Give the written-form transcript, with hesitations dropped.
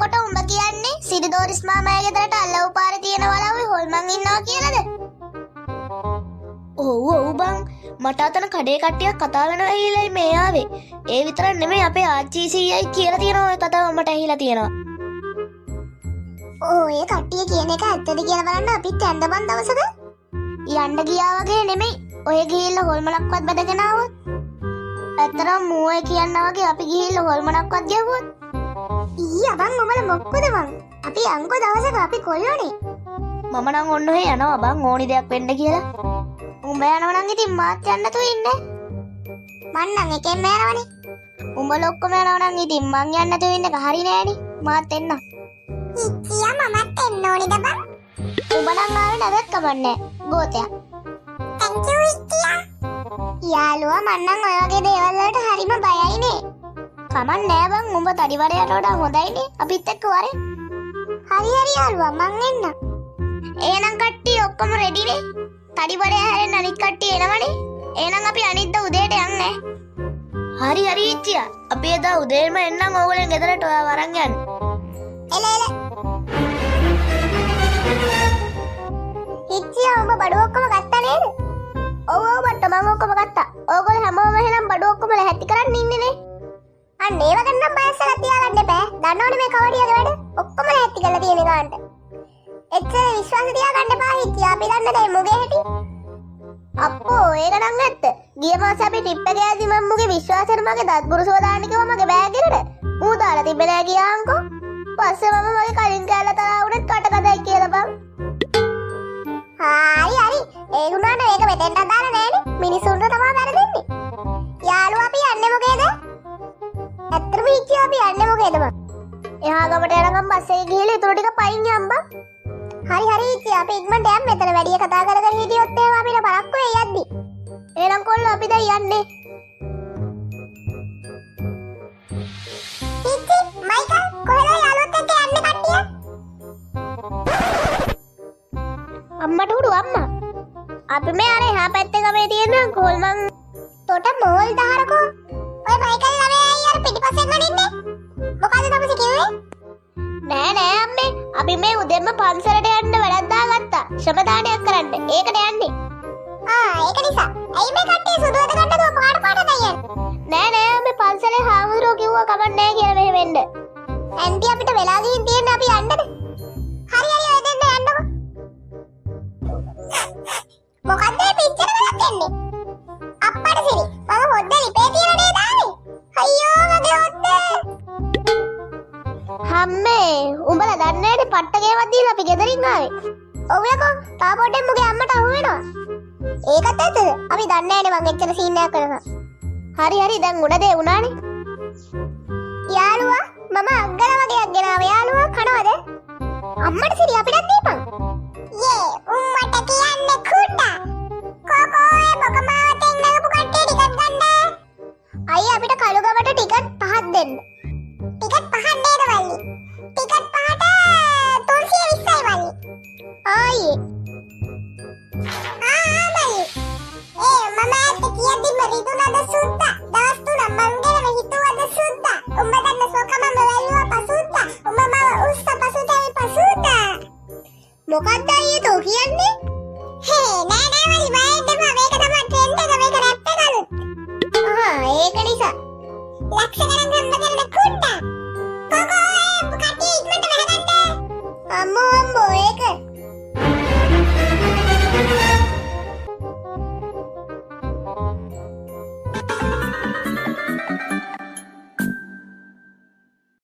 එතකොට උඹ කියන්නේ සිරිදෝරිස් මාමයා ගෙදරට අල්ලව් පාරේ තියෙන වලව්වේ හොල්මන් ඉන්නවා කියලාද? ඔව් බං මට අතන කඩේ කට්ටියක් කතා වෙනවා ඇහිලා මේ ආවේ. ඒ විතරක් නෙමෙයි අපේ ආච්චි සීයයි කියලා තියෙනවා ඔය කතාව මට ඇහිලා තියෙනවා. ඔය කට්ටිය කියන එක ඇත්තද කියලා බලන්න අපිත් යන්න බන් දවසක. යන්න ගියා වගේ නෙමෙයි. ඔය ගිහිල්ලා හොල්මනක්වත් බැදගෙන ආවොත්. ඇත්තටම මූවේ කියනවා වගේ අපි ගිහිල්ලා හොල්මනක්වත් ගැහුවොත්. ඊයා බං උඹලා මොක්කද බං? අපි අංකෝ දවසක අපි කොල්ලෝනේ. මම නම් ඔන්න ඔය යනවා බං ඕනි දෙයක් වෙන්න කියලා. උඹ යනවා නම් ඉතින් මාත් යන්න තු ඉන්නේ. මං නම් එකෙන්ම යනවනේ. උඹ ලොක්කම යනවා නම් ඉතින් මං යන්න තු ඉන්න එක හරි නෑනේ. මාත් එන්න. ඉච්චියා මමත් එන්න ඕනිද බං? උඹ නම් ආවේ නැවත් කමන්නේ. ගෝතයා. thank you ඉච්චියා. යාළුවා මං නම් ඔය වගේ දේවල් වලට හරිම බයයිනේ. කමක් නෑ බං උඹ තඩි වඩයට වඩා හොඳයිනේ. අපිත් එක්ක වරේ. හරි යාළුවා මං එන්න. එහෙනම් කට්ටිය ඔක්කොම රෙඩිනේ? තඩි වඩය හැරෙන්න අනිත් කට්ටිය එනවනේ. එහෙනම් අපි අනිද්දා උදේට යන්නේ. හරි ඉච්චියා. අපි එදා උදේම එන්නම් ඕගොල්ලන් ගෙදරට ඔයා වරන් යන්න. එල ඉච්චියා ඔබ බඩු ඔක්කොම ගත්තා නේද? ඔව් බට්ට මම ඔක්කොම ගත්තා. ඕගොල්ලෝ හැමෝම එහෙනම් බඩු ඔක්කොම ලැහැත්ති කරන් ඉන්නේනේ. අන්න ඒව ගන්නම් බයස්සලා තියාගන්න එපා. දන්නවනේ මේ කවඩියගේ වැඩ. ඔක්කොම ලැහැත්ති කරලා තියෙන ගානට. එච්චර විශ්වාස තියාගන්න එපා ඉච්චියා. අපි දන්න දෙයි මුගේ හැටි. අප්පෝ ඒක නම් ඇත්ත. ගිය මාසේ අපි ටිප් එක යද්දි මම මුගේ විශ්වාසෙට මගේ දත් බුරුසුව දාන්න කිව්වා මගේ බෑග් එකට. ඌ දාලා තිබ්බේ නෑ ගියාන්කෝ. පස්සේ මම මගේ කලින් කෑල්ල තරහා උනේත් කටකදයි කියලා බං. හරි. ඒ වුණාට මේක මෙතෙන්ට දාලා නෑනේ. මිනිසුන්ට තමයි වැරදෙන්නේ. යාළුවා අපි යන්නේ මොකේද? ඇත්තටම ඉච්චියා අපි යන්නේ මොකේද බං? එහා ගමට යනකම් බස් එකේ ගිහලා ඊටු ටික පයින් යම්බා. හරි ඉච්චියා අපි ඉක්මනට යන්න. මෙතන වැඩි කතා කරගෙන හිටියොත් එහෙම අපිට පරක්කු වෙයි යද්දි. එහෙනම් කොල්ලෝ අපි දැන් යන්නේ. ඉච්චි මයිකල් කොහෙද යාළුවොත් එක්ක යන්නේ කට්ටිය? අම්මට උඩු අම්මා. අපි මේ අර එහා පැත්තේ ගමේ තියෙන කොල්මන් තොට මෝල් දහරකෝ. ඔය මයිකල් ළමයා අර පිටිපස්සෙන් ගනින්නේ. මොකද තමයි කිව්වේ? නෑ අම්මේ. අපි මේ උදේම පන්සලට යන්න වැඩක් දාගත්තා. ශ්‍රමදානයක් කරන්න. ඒකට යන්නේ. ඒක නිසා. ඇයි මේ කට්ටිය සුදුවද ගන්නද පාට දයන්නේ? නෑ අම්මේ පන්සලේ හාමුදුරුවෝ කිව්වා කමක් නෑ කියලා මෙහෙම වෙන්න. ඇන්ටි අපිට වෙලා ගිහින් තියෙන්නේ අපි යන්නද? හරි ඔය දෙන්න යන්නකෝ. මොකද්ද මේ පිච්චර ගලක් එන්නේ? අප්පට සිරි. මම හොද්ද ලිපේ තියන නේද ආවේ? අයියෝ මගේ හොද්ද. හම්මේ උඹලා දන්නේ නැටි පට්ටකේවත් දීලා අපි ගෙදරින් ආවේ. ඔව් යකෝ තා පොඩ්ඩෙන් මුගේ අම්මට අහු වෙනවා. ඒකත් ඇත්තද? අපි දන්නේ නැනේ මං එච්චර සීන් එකක් කරනවා. හරි දැන් උඩ දේ උනානේ. යාළුවා මම අග්ගල වගේක් ගෙනාවා. යාළුවා කනවද? අම්මට සිරි අපිටත් දීපන්. යේ උම්මට කියන්නේ කුඩා. කොකෝ බොකමාවතෙන් නගපු කට්ටිය ටිකට් ගන්න. අයියා අපිට කළුගමට ටිකට් 5ක් දෙන්න. ටිකට් 5ක් නේද වල්ලි? ටිකට් 5ට 320යි වල්ලි. ආයේ. මල්ලි. මම ඇත්ත කියද්දිම රිදුනද සුද්දා. දවස් 3 මං ගැන හිතුවද සුද්දා. උඹ දන්න සෝකමම වැල්ලුවා පසුද්දා. උඹ මම උස්ස පසුතයි පසුද්දා. මොකක්ද අයියේ තෝ කියන්නේ? නෑ වලි වයින්දම මේක තමයි ට්‍රෙන්ඩ් එක මේක රැප් එකලුත්. ඒක නිසා. ලක්ෂ ගණන් හම්බ කරන කුඩා. කොකෝ කට්ටිය ඉක්මනට වැහගන්න. අම්මෝ